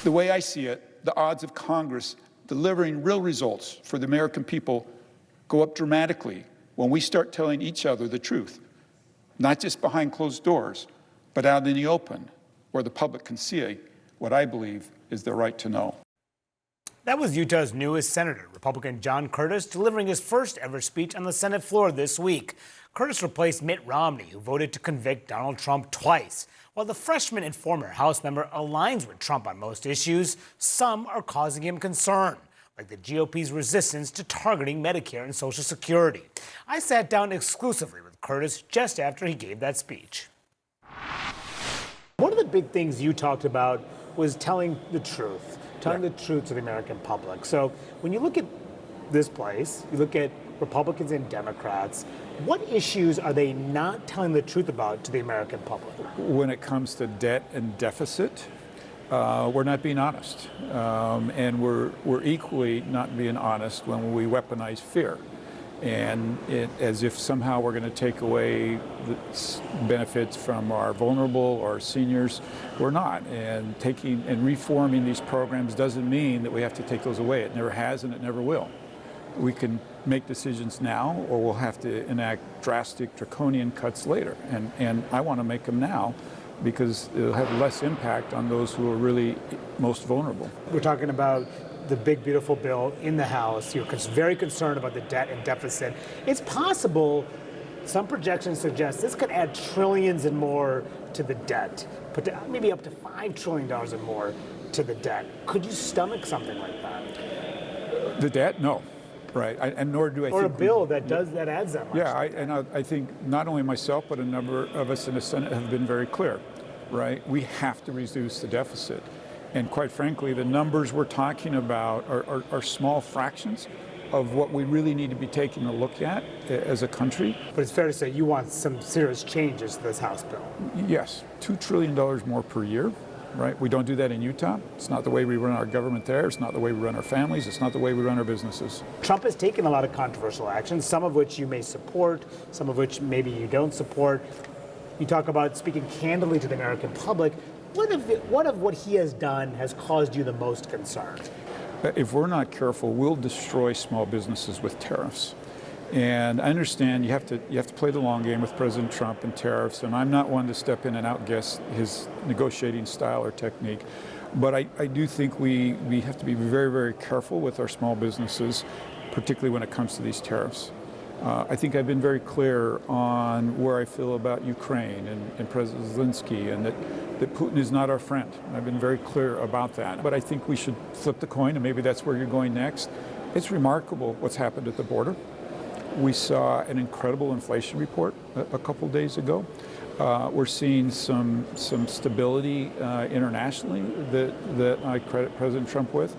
The way I see it, the odds of Congress delivering real results for the American people go up dramatically when we start telling each other the truth, not just behind closed doors, but out in the open, where the public can see what I believe is their right to know. That was Utah's newest senator, Republican John Curtis, delivering his first ever speech on the Senate floor this week. Curtis replaced Mitt Romney, who voted to convict Donald Trump twice. While the freshman and former House member aligns with Trump on most issues, some are causing him concern, like the GOP's resistance to targeting Medicare and Social Security. I sat down exclusively with Curtis just after he gave that speech. One of the big things you talked about was telling the truth. Telling the truth to the American public. So when you look at this place, you look at Republicans and Democrats, what issues are they not telling the truth about to the American public? When it comes to debt and deficit, we're not being honest. And we're equally not being honest when we weaponize fear. And as if somehow we're going to take away the benefits from our vulnerable or seniors. We're not. And taking and reforming these programs doesn't mean that we have to take those away. It never has and it never will. We can make decisions now, or we'll have to enact drastic draconian cuts later. And I want to make them now because it'll have less impact on those who are really most vulnerable. We're talking about the big, beautiful bill in the House. You're very concerned about the debt and deficit. It's possible, some projections suggest this could add trillions and more to the debt, maybe up to $5 trillion and more to the debt. Could you stomach something like that? The debt? No. Right, and nor do I think... Or a bill that adds that much. Yeah, I think not only myself, but a number of us in the Senate have been very clear, right? We have to reduce the deficit. And quite frankly, the numbers we're talking about are small fractions of what we really need to be taking a look at as a country. But it's fair to say you want some serious changes to this House bill. Yes, $2 trillion more per year, right? We don't do that in Utah. It's not the way we run our government there. It's not the way we run our families. It's not the way we run our businesses. Trump has taken a lot of controversial actions, some of which you may support, some of which maybe you don't support. You talk about speaking candidly to the American public. What of what he has done has caused you the most concern? If we're not careful, we'll destroy small businesses with tariffs. And I understand you have to play the long game with President Trump and tariffs, and I'm not one to step in and outguess his negotiating style or technique. But I do think we have to be very, very careful with our small businesses, particularly when it comes to these tariffs. I think I've been very clear on where I feel about Ukraine and President Zelensky, and that Putin is not our friend. I've been very clear about that. But I think we should flip the coin, and maybe that's where you're going next. It's remarkable what's happened at the border. We saw an incredible inflation report a couple days ago. We're seeing some stability internationally that I credit President Trump with.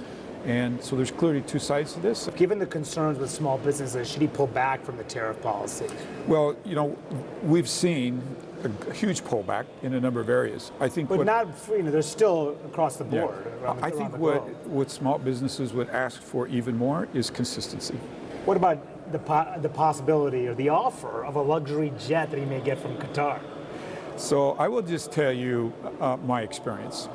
And so there's clearly two sides to this. Given the concerns with small businesses, should he pull back from the tariff policy? Well, we've seen a huge pullback in a number of areas. I think, but there's still across the board. Yeah. I think what small businesses would ask for even more is consistency. What about the possibility or the offer of a luxury jet that he may get from Qatar? So I will just tell you my experience.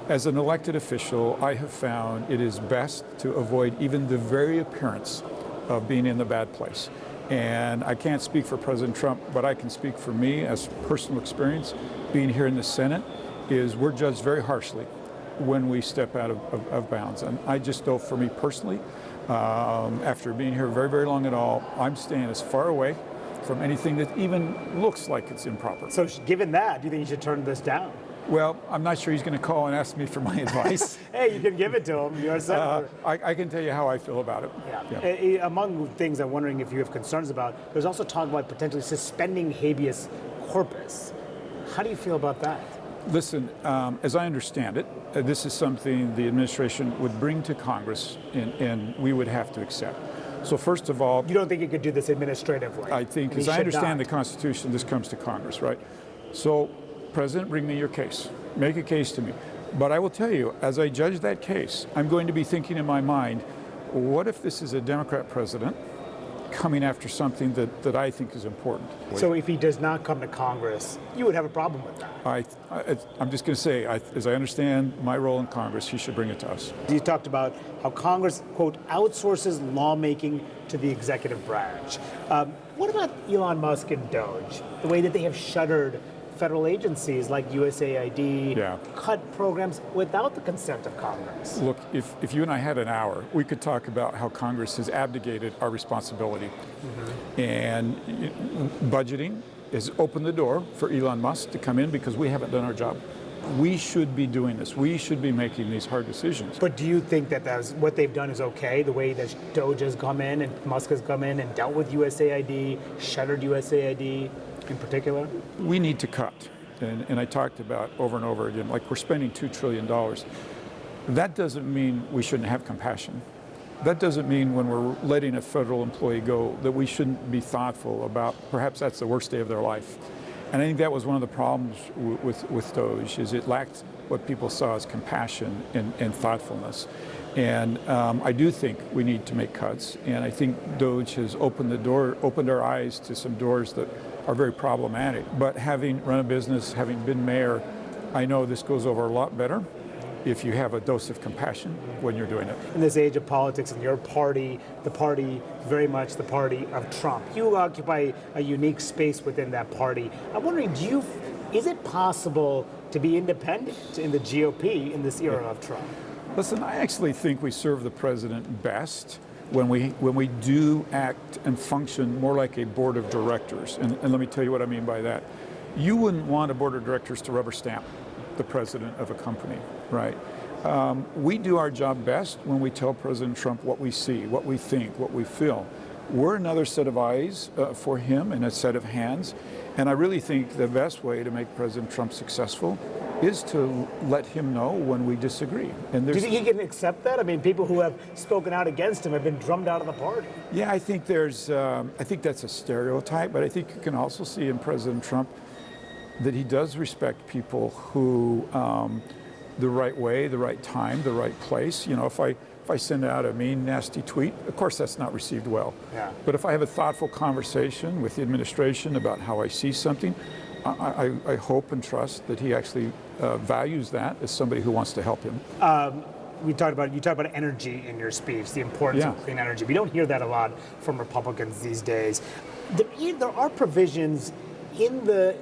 As an elected official, I have found it is best to avoid even the very appearance of being in the bad place. And I can't speak for President Trump, but I can speak for me as personal experience. Being here in the Senate is we're judged very harshly when we step out of bounds. And I just know for me personally, after being here very, very long at all, I'm staying as far away from anything that even looks like it's improper. So given that, do you think you should turn this down? Well, I'm not sure he's going to call and ask me for my advice. Hey, you can give it to him. You're a senator. I can tell you how I feel about it. Yeah. Among things I'm wondering if you have concerns about, there's also talk about potentially suspending habeas corpus. How do you feel about that? Listen, as I understand it, this is something the administration would bring to Congress and we would have to accept. So first of all... You don't think you could do this administratively? I think, as I understand the Constitution, this comes to Congress, right? So, President, bring me your case. Make a case to me. But I will tell you, as I judge that case, I'm going to be thinking in my mind, what if this is a Democrat president coming after something that I think is important. So if he does not come to Congress, you would have a problem with that. I'm just going to say, as I understand my role in Congress, he should bring it to us. You talked about how Congress, quote, outsources lawmaking to the executive branch. What about Elon Musk and Doge? The way that they have shuttered federal agencies like USAID, cut programs without the consent of Congress. Look, if you and I had an hour, we could talk about how Congress has abdicated our responsibility. And budgeting has opened the door for Elon Musk to come in because we haven't done our job. We should be doing this. We should be making these hard decisions. But do you think that what they've done is okay? The way that Doge has come in and Musk has come in and dealt with USAID, shuttered USAID in particular? We need to cut. And I talked about over and over again, like we're spending $2 trillion. That doesn't mean we shouldn't have compassion. That doesn't mean when we're letting a federal employee go that we shouldn't be thoughtful about perhaps that's the worst day of their life. And I think that was one of the problems with Doge, is it lacked what people saw as compassion and thoughtfulness. And I do think we need to make cuts. And I think Doge has opened our eyes to some doors that are very problematic. But having run a business, having been mayor, I know this goes over a lot better if you have a dose of compassion when you're doing it. In this age of politics, and your party, the party, very much the party of Trump, you occupy a unique space within that party. I'm wondering, is it possible to be independent in the GOP in this era of Trump? Listen, I actually think we serve the president best when we do act and function more like a board of directors. And let me tell you what I mean by that. You wouldn't want a board of directors to rubber stamp the president of a company, right? We do our job best when we tell President Trump what we see, what we think, what we feel. We're another set of eyes for him and a set of hands. And I really think the best way to make President Trump successful is to let him know when we disagree. And do you think he can accept that? I mean, people who have spoken out against him have been drummed out of the party. Yeah, I think I think that's a stereotype, but I think you can also see in President Trump that he does respect people who, the right way, the right time, the right place. You know, if I send out a mean, nasty tweet, of course that's not received well. Yeah. But if I have a thoughtful conversation with the administration about how I see something, I hope and trust that he actually values that as somebody who wants to help him. You talk about energy in your speech, the importance of clean energy. We don't hear that a lot from Republicans these days. There are provisions in the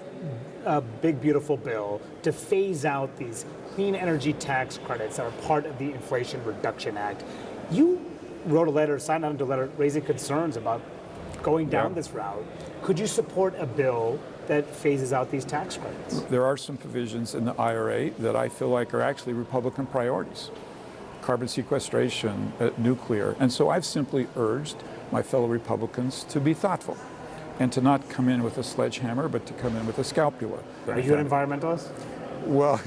big beautiful bill to phase out these clean energy tax credits that are part of the Inflation Reduction Act. You wrote a letter, signed on to a letter raising concerns about going down this route. Could you support a bill that phases out these tax credits? There are some provisions in the IRA that I feel like are actually Republican priorities. Carbon sequestration, nuclear. And so I've simply urged my fellow Republicans to be thoughtful and to not come in with a sledgehammer, but to come in with a scalpel. Are you an environmentalist? Well,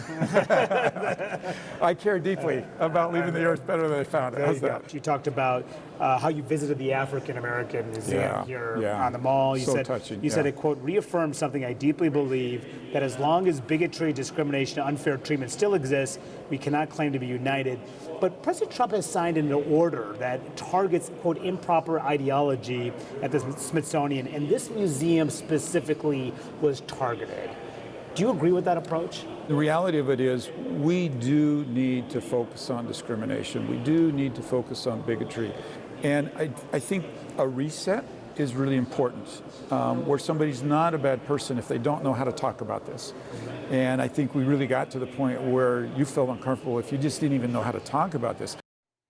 I care deeply about leaving the earth better than I found it. How's that? You talked about how you visited the African American Museum here on the Mall. You said, touching. You said it, quote, reaffirms something I deeply believe, that as long as bigotry, discrimination, unfair treatment still exists, we cannot claim to be united. But President Trump has signed an order that targets, quote, improper ideology at the Smithsonian, and this museum specifically was targeted. Do you agree with that approach? The reality of it is we do need to focus on discrimination. We do need to focus on bigotry. And I think a reset is really important, where somebody's not a bad person if they don't know how to talk about this. And I think we really got to the point where you felt uncomfortable if you just didn't even know how to talk about this.